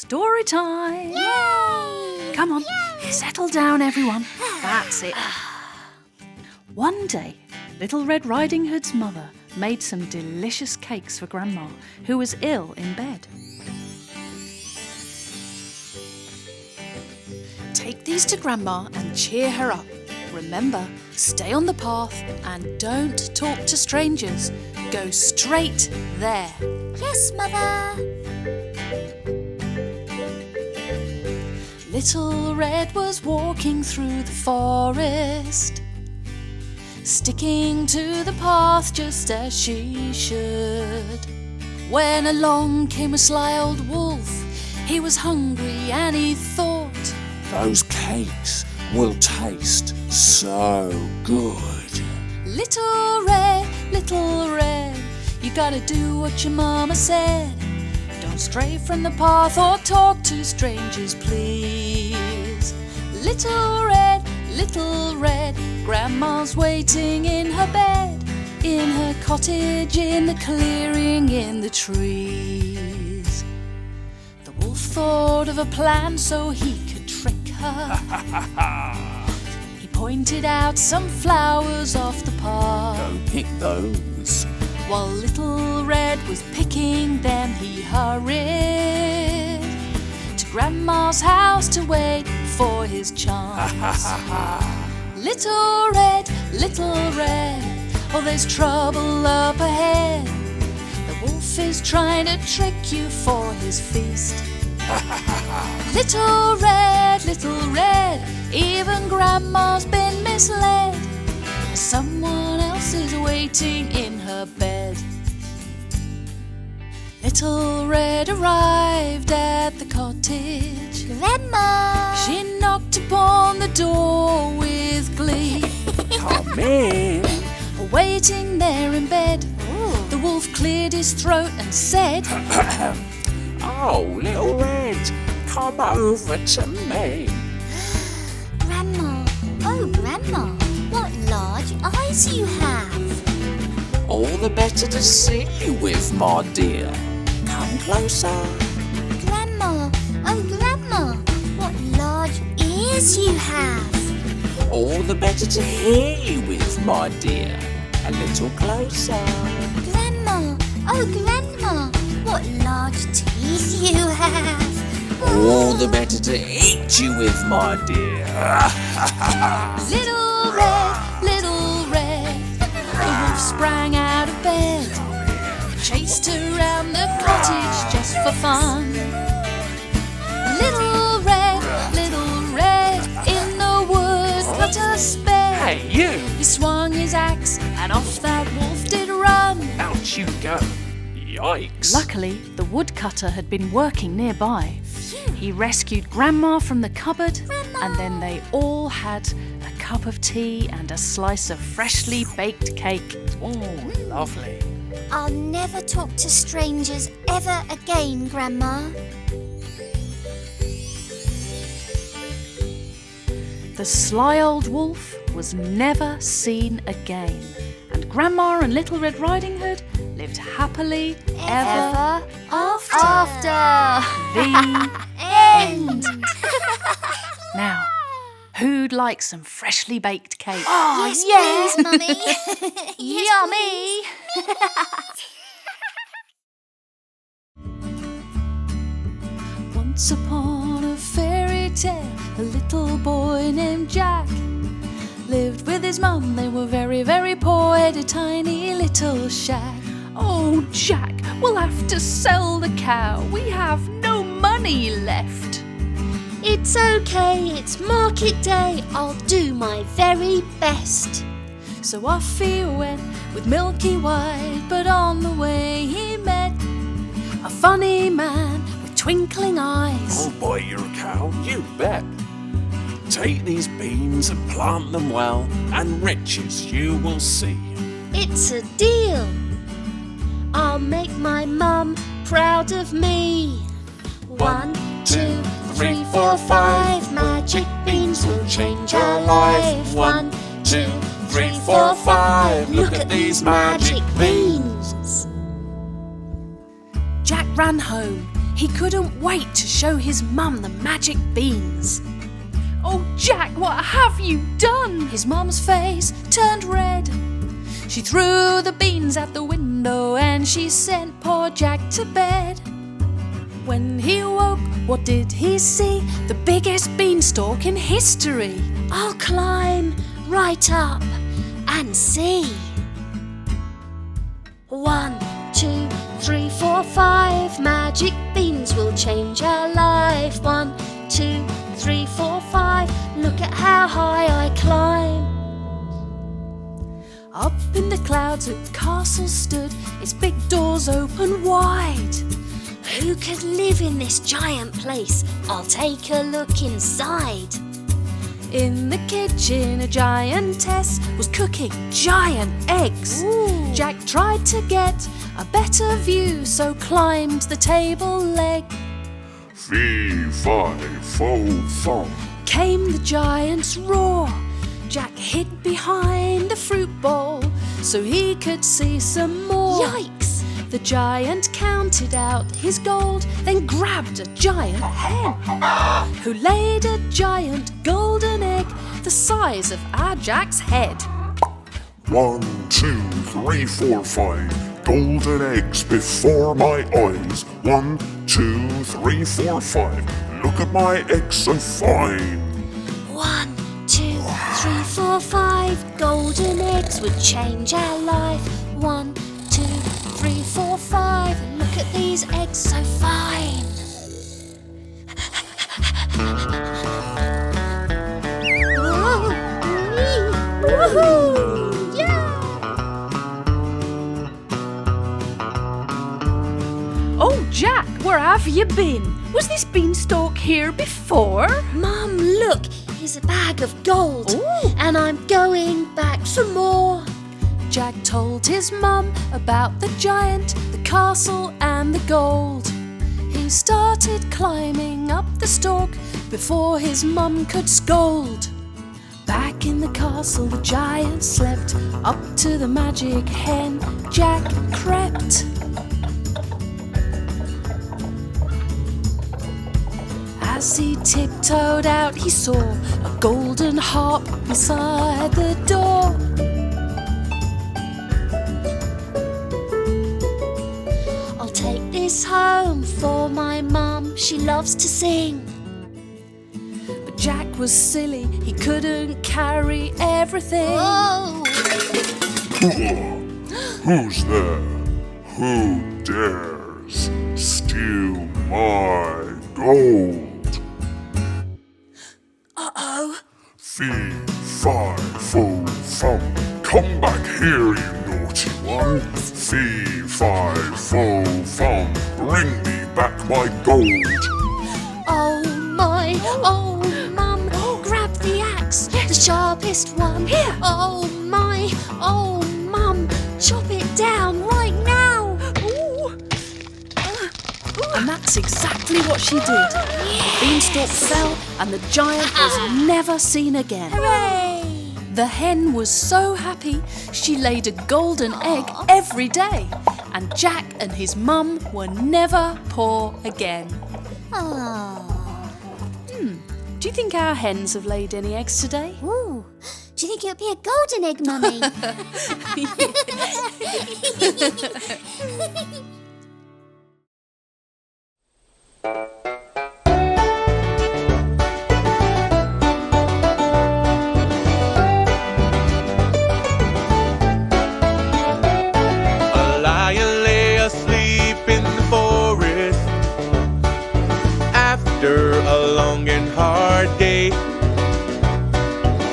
Story time! Yay! Come on, settle down everyone. That's it. One day, Little Red Riding Hood's mother made some delicious cakes for Grandma, who was ill in bed. Take these to Grandma and cheer her up. Remember, stay on the path and don't talk to strangers. Go straight there. Yes, Mother. Little Red was walking through the forest, sticking to the path just as she should. When along came a sly old wolf, he was hungry and he thought, those cakes will taste so good. Little Red, you gotta do what your mama said. Don't stray from the path or talk to strangers, please. Little Red, Grandma's waiting in her bed, in her cottage, in the clearing, in the trees. The wolf thought of a plan so he could trick her. He pointed out some flowers off the path. Go pick those. While Little Red was picking them, he hurried to Grandma's house to wait for his chance. Little Red, oh, there's trouble up ahead. The wolf is trying to trick you for his feast. Little Red, even Grandma's been misled. Someone else is waiting in her bed. Little Red arrived at the cottage. Grandma! She knocked upon the door with glee. Come in. Waiting there in bed, the wolf cleared his throat and said, Oh, Little Red, come over to me. Grandma! Oh, Grandma! What large eyes you have! All the better to see you with, my dear. Come closer. Grandma! Oh, Grandma! What large ears you have! All the better to hear you with, my dear. A little closer. Grandma! Oh, Grandma! What large teeth you have! All the better to eat you with, my dear. Little Red, the wolf sprang out of bed, chased around the cottage just for fun. Little Red, in the wood cut a spade. Hey, you! He swung his axe and off that wolf did run. Out you go. Yikes. Luckily, the woodcutter had been working nearby. He rescued Grandma from the cupboard, and then they all had a cup of tea and a slice of freshly baked cake. Oh, lovely. I'll never talk to strangers ever again, Grandma. The sly old wolf was never seen again, and Grandma and Little Red Riding Hood lived happily ever after. The End! Now, who'd like some freshly baked cake? Oh, yes, please, Mummy. Yummy! Once upon a fairy tale, a little boy named Jack lived with his mum. They were very, very poor, had a tiny little shack. Oh, Jack, we'll have to sell the cow. We have no money left. It's okay, it's market day. I'll do my very best. So off he went with Milky White, but on the way he met a funny man with twinkling eyes. Oh boy, you're a cow, you bet. Take these beans and plant them well, and riches you will see. It's a deal. I'll make my mum proud of me. 1, 2, 3, 4, 5 magic beans will change her life. 1, 2, 3, 4, 5. Look at these magic beans. Jack ran home. He couldn't wait to show his mum the magic beans. "Oh, Jack, what have you done?" His mum's face turned red. She threw the beans out the window and she sent poor Jack to bed. When he woke, what did he see? The biggest beanstalk in history. I'll climb right up and see. 1, 2, 3, 4, 5 magic beans will change our life. 1, 2, 3, 4, 5. Look at how high I climb. Up in the clouds a castle stood, its big doors open wide. Who could live in this giant place? I'll take a look inside. In the kitchen a giantess was cooking giant eggs. Ooh. Jack tried to get a better view, so climbed the table leg. Fee, fi, fo, fum. Came the giant's roar. Jack hid behind the fruit bowl so he could see some more. Yikes! The giant counted out his gold, then grabbed a giant hen, who laid a giant golden egg the size of our Jack's head. 1, 2, 3, 4, 5 golden eggs before my eyes. 1, 2, 3, 4, 5. Look at my eggs so fine. 1, 2, 3, 4, 5 golden eggs would change our life. 1, 2, 3, 4, 5. Look at these eggs so fine. Woohoo! Yeah! "Oh, Jack, where have you been? Was this beanstalk here before?" Mum, look, here's a bag of gold. Ooh. And I'm going back for more. Jack told his mum about the giant, the castle and the gold. He started climbing up the stalk before his mum could scold. Back in the castle the giant slept. Up to the magic hen Jack crept. As he tiptoed out he saw a golden harp beside the door. I'll take this home for my mum. She loves to sing. But Jack was silly, he couldn't carry everything. Oh! Who's there? Who dares steal my gold? Uh-oh. Fee, fi, fo, fum. Come back here, you naughty one. Fee, fi, fo, fum. Bring me back my gold. Oh my, oh mum, grab the axe, the sharpest one. Here. Oh my, oh mum, chop it down right now. Ooh. And that's exactly what she did. The beanstalk fell and the giant was never seen again. Hooray! The hen was so happy she laid a golden egg every day, and Jack and his mum were never poor again. Do you think our hens have laid any eggs today? Ooh, do you think it'll be a golden egg, Mummy? A lion lay asleep in the forest after a long and hard day.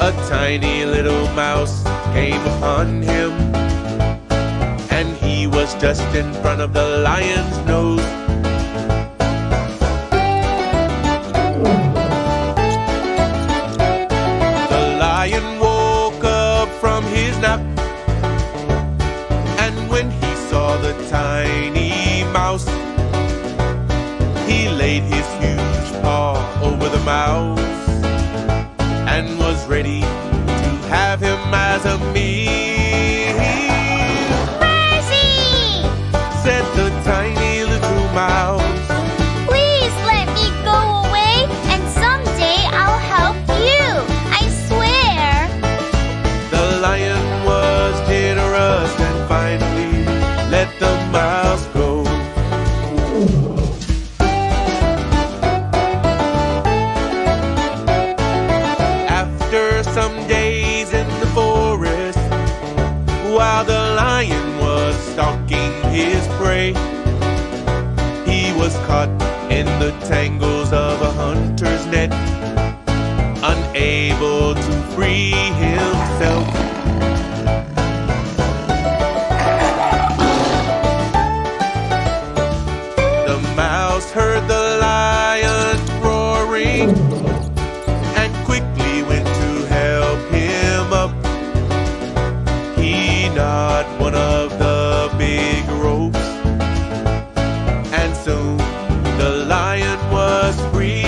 A tiny little mouse came upon him, and he was just in front of the lion's nose. The lion woke up from his nap, and when he saw the tiny mouse, he laid his huge paw over the mouse and was ready to have him as a meal. Mercy! Said the tiny little mouse, was caught in the tangles of a hunter's net, unable to free himself. The mouse heard the lion roaring and quickly went to help him up. He gnawed one of the big ropes, and soon the lion was free.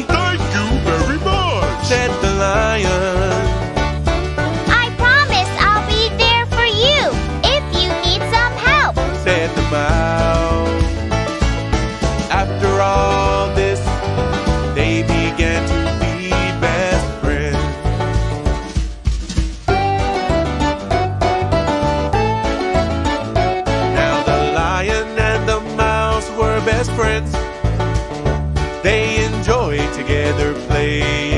Thank you very much, Said the lion. I promise I'll be there for you if you need some help. Said the mouse. After all this, they began to be best friends. Now the lion and the mouse were best friends. They enjoyed together playing